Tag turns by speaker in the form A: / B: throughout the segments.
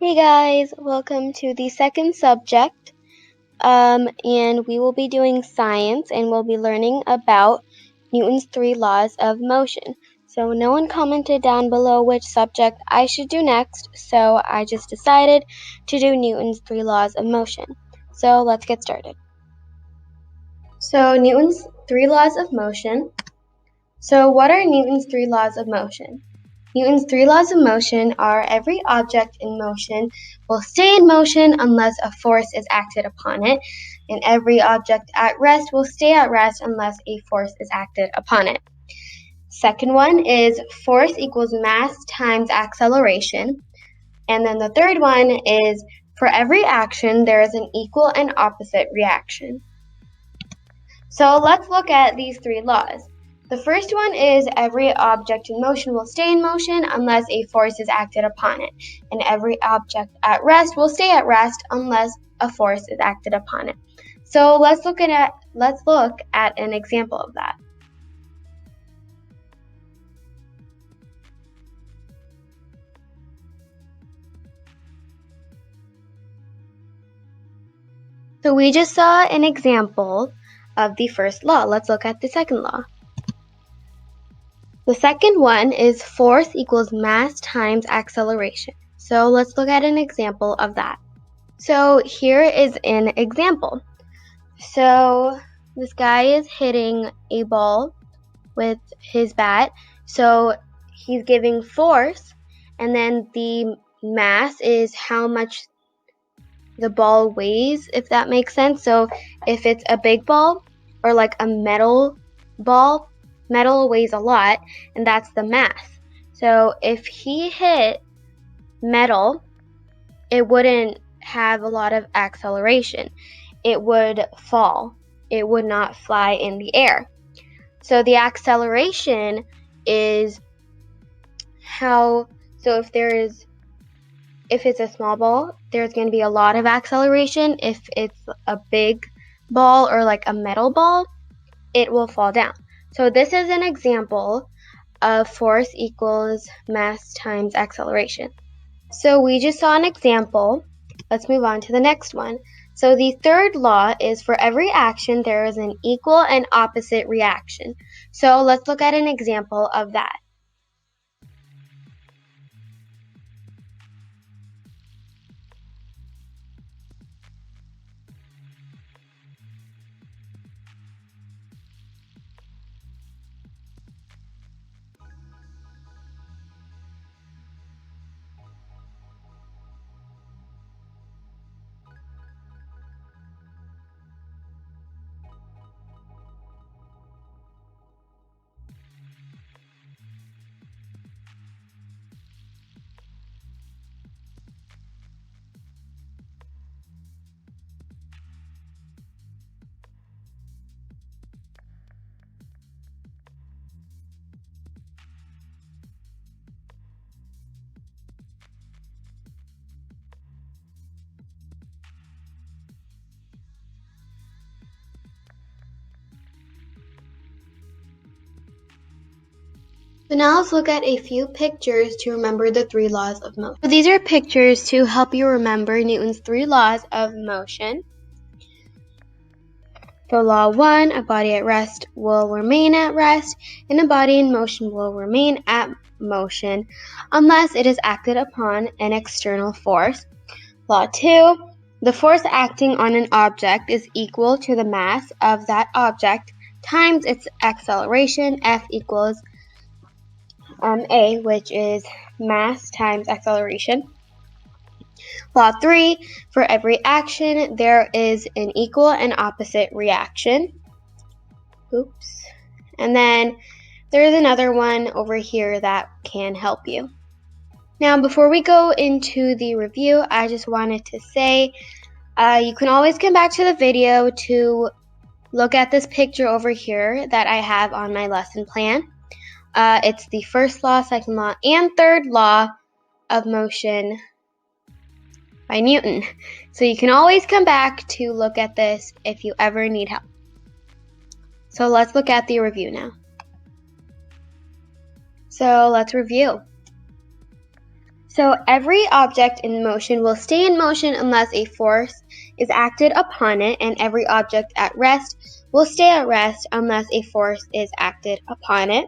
A: Hey guys, welcome to the second subject, and we will be doing science, and we'll be learning about Newton's 3 laws of motion. So no one commented down below which subject I should do next, so I just decided to do Newton's 3 laws of motion. So let's get started. So Newton's 3 laws of motion. So what are Newton's 3 laws of motion? Newton's 3 laws of motion are every object in motion will stay in motion unless a force is acted upon it, and every object at rest will stay at rest unless a force is acted upon it. Second one is force equals mass times acceleration. And then the third one is for every action there is an equal and opposite reaction. So let's look at these 3 laws. The first one is every object in motion will stay in motion unless a force is acted upon it, and every object at rest will stay at rest unless a force is acted upon it. So let's look at an example of that. So we just saw an example of the first law. Let's look at the second law. The second one is force equals mass times acceleration. So let's look at an example of that. So here is an example. So this guy is hitting a ball with his bat. So he's giving force, and then the mass is how much the ball weighs, if that makes sense. So if it's a big ball or like a metal ball, metal weighs a lot, and that's the mass. So if he hit metal, it wouldn't have a lot of acceleration. It would fall. It would not fly in the air. So the acceleration is how, so if it's a small ball, there's going to be a lot of acceleration. If it's a big ball or like a metal ball, it will fall down. So this is an example of force equals mass times acceleration. So we just saw an example. Let's move on to the next one. So the third law is for every action there is an equal and opposite reaction. So let's look at an example of that. So now let's look at a few pictures to remember the 3 laws of motion. So these are pictures to help you remember Newton's 3 laws of motion. So law 1, a body at rest will remain at rest, and a body in motion will remain at motion unless it is acted upon an external force. Law 2, the force acting on an object is equal to the mass of that object times its acceleration. F equals A, which is mass times acceleration. Law 3, for every action, there is an equal and opposite reaction. Oops. And then there's another one over here that can help you. Now, before we go into the review, I just wanted to say you can always come back to the video to look at this picture over here that I have on my lesson plan. It's the first law, second law, and third law of motion by Newton. So you can always come back to look at this if you ever need help. So let's look at the review now. So let's review. So every object in motion will stay in motion unless a force is acted upon it, and every object at rest will stay at rest unless a force is acted upon it.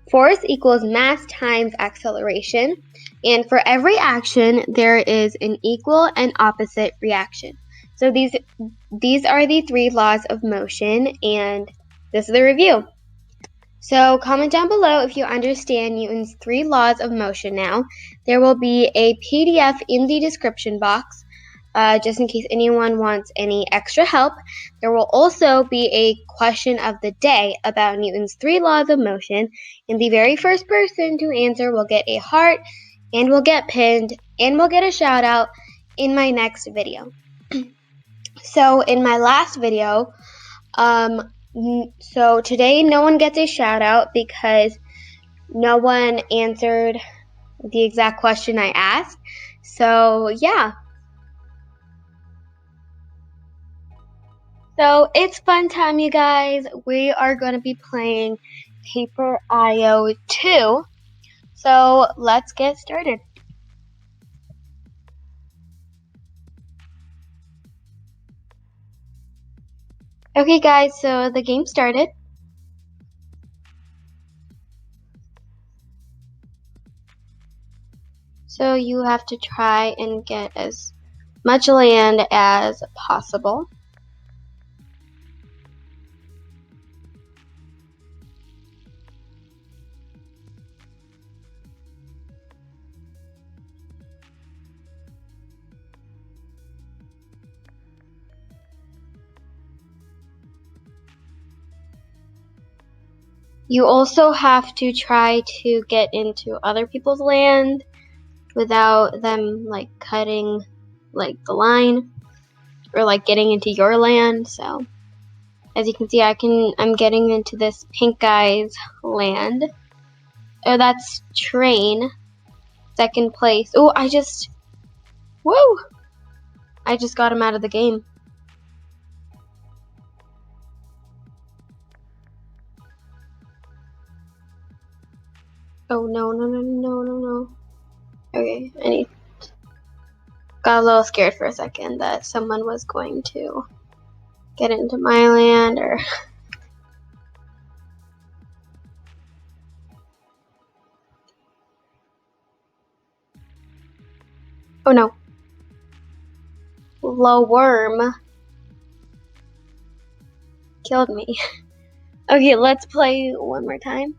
A: Force equals mass times acceleration, and for every action there is an equal and opposite reaction. So these are the 3 laws of motion, and this is the review. So comment down below if you understand Newton's 3 laws of motion now. There will be a PDF in the description box, just in case anyone wants any extra help. There will also be a question of the day about Newton's 3 laws of motion, and the very first person to answer will get a heart, and will get pinned, and will get a shout out in my next video. So in my last video, so today no one gets a shout out because no one answered the exact question I asked. So yeah. So it's fun time, you guys. We are going to be playing Paper IO 2. So let's get started. Okay guys, so the game started. So you have to try and get as much land as possible. You also have to try to get into other people's land without them like cutting like the line or like getting into your land. So as you can see, I'm getting into this pink guy's land. Oh, that's train. Second place. Oh, I just got him out of the game. Oh no. Okay, got a little scared for a second that someone was going to get into my land or oh no. Low worm killed me. Okay, let's play one more time.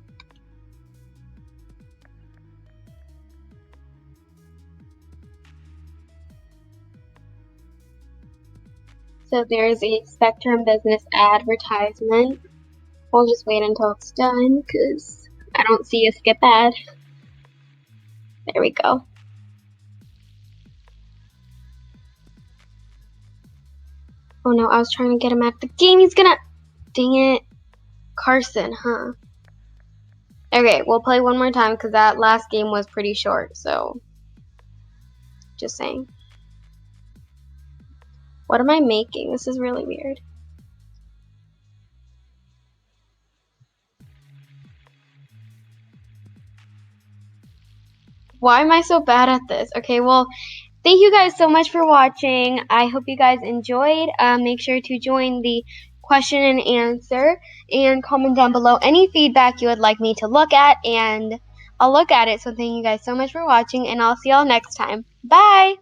A: So there's a Spectrum business advertisement. We'll just wait until it's done because I don't see a skip ad. There we go. Oh no, I was trying to get him out of the game. He's gonna... Dang it. Carson, huh? Okay, we'll play one more time because that last game was pretty short, so... Just saying. What am I making? This is really weird. Why am I so bad at this? Okay, well, thank you guys so much for watching. I hope you guys enjoyed. Make sure to join the question and answer and comment down below any feedback you would like me to look at, and I'll look at it. So thank you guys so much for watching, and I'll see y'all next time. Bye!